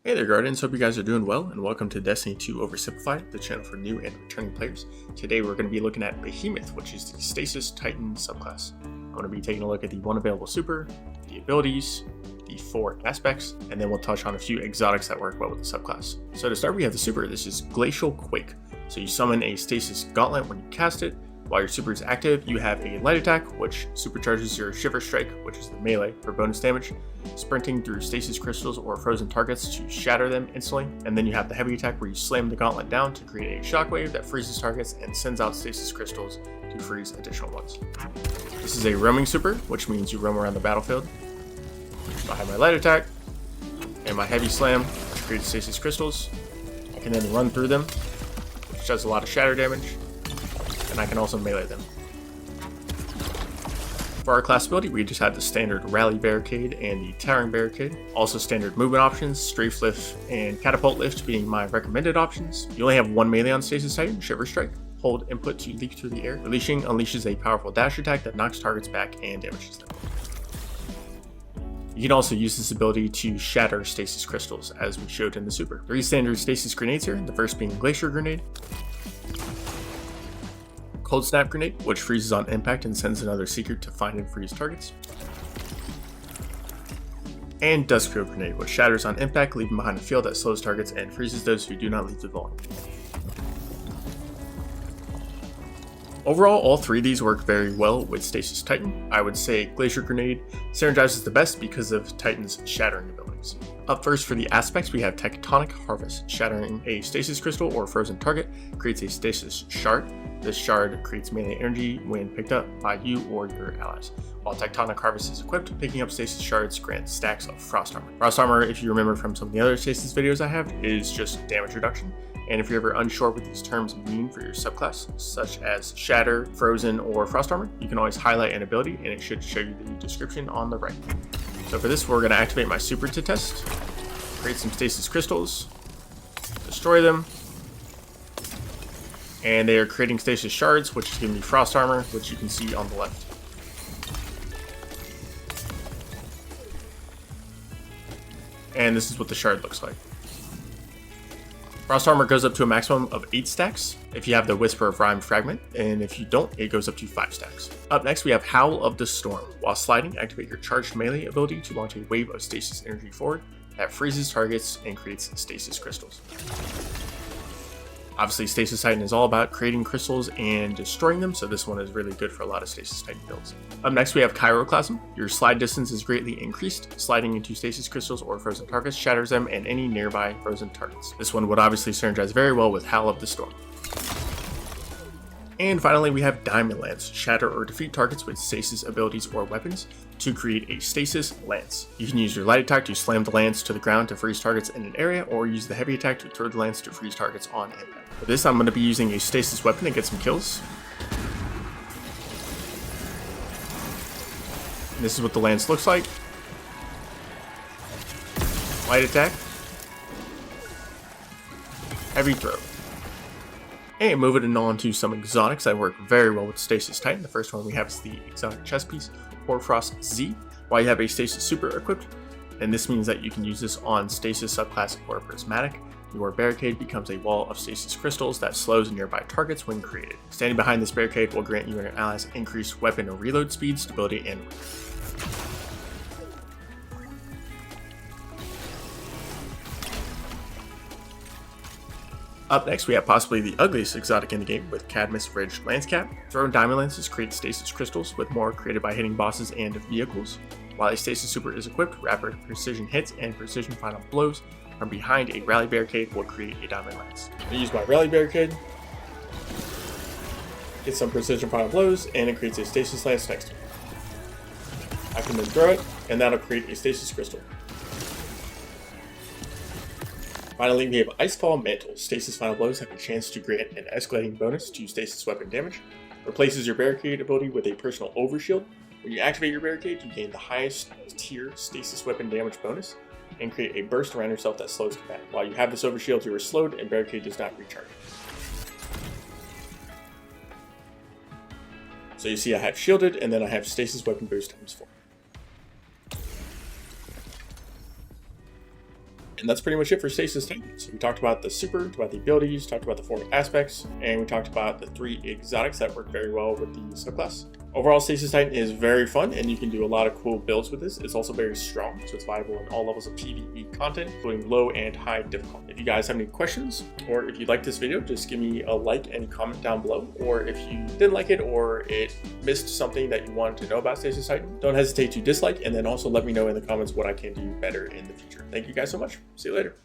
Hey there Guardians, hope you guys are doing well and welcome to Destiny 2 Oversimplified, the channel for new and returning players. Today we're going to be looking at Behemoth, which is the Stasis Titan subclass. I'm going to be taking a look at the one available super, the abilities, the 4 aspects, and then we'll touch on a few exotics that work well with the subclass. So to start we have the super. This is Glacial Quake. So you summon a Stasis Gauntlet when you cast it. While your super is active, you have a light attack, which supercharges your Shiver Strike, which is the melee, for bonus damage, sprinting through stasis crystals or frozen targets to shatter them instantly, and then you have the heavy attack where you slam the gauntlet down to create a shockwave that freezes targets and sends out stasis crystals to freeze additional ones. This is a roaming super, which means you roam around the battlefield. So I have my light attack and my heavy slam, which creates stasis crystals. I can then run through them, which does a lot of shatter damage. And I can also melee them. For our class ability, we just have the standard Rally Barricade and the Towering Barricade. Also standard movement options, Strafe Lift and Catapult Lift being my recommended options. You only have one melee on Stasis Titan, Shiver Strike. Hold input to leap through the air. Releasing unleashes a powerful dash attack that knocks targets back and damages them. You can also use this ability to shatter stasis crystals, as we showed in the super. 3 standard stasis grenades here, the first being Glacier Grenade, Cold Snap Grenade, which freezes on impact and sends another seeker to find and freeze targets. And Duskfield Grenade, which shatters on impact, leaving behind a field that slows targets and freezes those who do not leave the vault. Overall, all 3 of these work very well with Stasis Titan. I would say Glacier Grenade synergizes the best because of Titan's shattering abilities. Up first for the aspects, we have Tectonic Harvest. Shattering a stasis crystal or frozen target creates a stasis shard. This shard creates melee energy when picked up by you or your allies. While Tectonic Harvest is equipped, picking up stasis shards grants stacks of Frost Armor. Frost Armor, if you remember from some of the other stasis videos I have, is just damage reduction. And if you're ever unsure what these terms mean for your subclass, such as Shatter, Frozen, or Frost Armor, you can always highlight an ability and it should show you the description on the right. So for this, we're going to activate my super to test, create some stasis crystals, destroy them, and they are creating stasis shards, which is giving me Frost Armor, which you can see on the left. And this is what the shard looks like. Frost Armor goes up to a maximum of 8 stacks if you have the Whisper of Rime Fragment, and if you don't, it goes up to 5 stacks. Up next, we have Howl of the Storm. While sliding, activate your charged melee ability to launch a wave of stasis energy forward that freezes targets and creates stasis crystals. Obviously, Stasis Titan is all about creating crystals and destroying them, so this one is really good for a lot of Stasis Titan builds. Up next, we have Chiroclasm. Your slide distance is greatly increased. Sliding into stasis crystals or frozen targets shatters them and any nearby frozen targets. This one would obviously synergize very well with Howl of the Storm. And finally, we have Diamond Lance. Shatter or defeat targets with stasis abilities or weapons to create a stasis lance. You can use your light attack to slam the lance to the ground to freeze targets in an area, or use the heavy attack to throw the lance to freeze targets on impact. For this, I'm going to be using a stasis weapon to get some kills. And this is what the lance looks like. Light attack. Heavy throw. And moving on to some exotics that work very well with Stasis Titan. The first one we have is the exotic chest piece, Hoarfrost Z, while you have a Stasis Super equipped. And this means that you can use this on Stasis subclass or Prismatic. Your barricade becomes a wall of stasis crystals that slows nearby targets when created. Standing behind this barricade will grant you and your allies increased weapon or reload speed, stability, and range. Up next, we have possibly the ugliest exotic in the game with Cadmus Ridge Lancecap. Thrown diamond lances create stasis crystals, with more created by hitting bosses and vehicles. While a stasis super is equipped, rapid precision hits and precision final blows from behind a rally barricade will create a diamond lance. I use my rally barricade, get some precision final blows, and it creates a stasis lance next to it. I can then throw it, and that'll create a stasis crystal. Finally, we have Icefall Mantle. Stasis Final Blows have a chance to grant an escalating bonus to stasis weapon damage. Replaces your barricade ability with a personal overshield. When you activate your barricade, you gain the highest tier stasis weapon damage bonus and create a burst around yourself that slows combat. While you have this overshield, you are slowed and barricade does not recharge. So you see I have shielded, and then I have stasis weapon boost times 4. And that's pretty much it for Stasis Titan. So we talked about the super, talked about the abilities, talked about the 4 aspects, and we talked about the 3 exotics that work very well with the subclass. Overall, Stasis Titan is very fun, and you can do a lot of cool builds with this. It's also very strong, so it's viable in all levels of PvE content, including low and high difficulty. If you guys have any questions, or if you like this video, just give me a like and comment down below. Or if you didn't like it, or it missed something that you wanted to know about Stasis Titan, don't hesitate to dislike, and then also let me know in the comments what I can do better in the future. Thank you guys so much. See you later.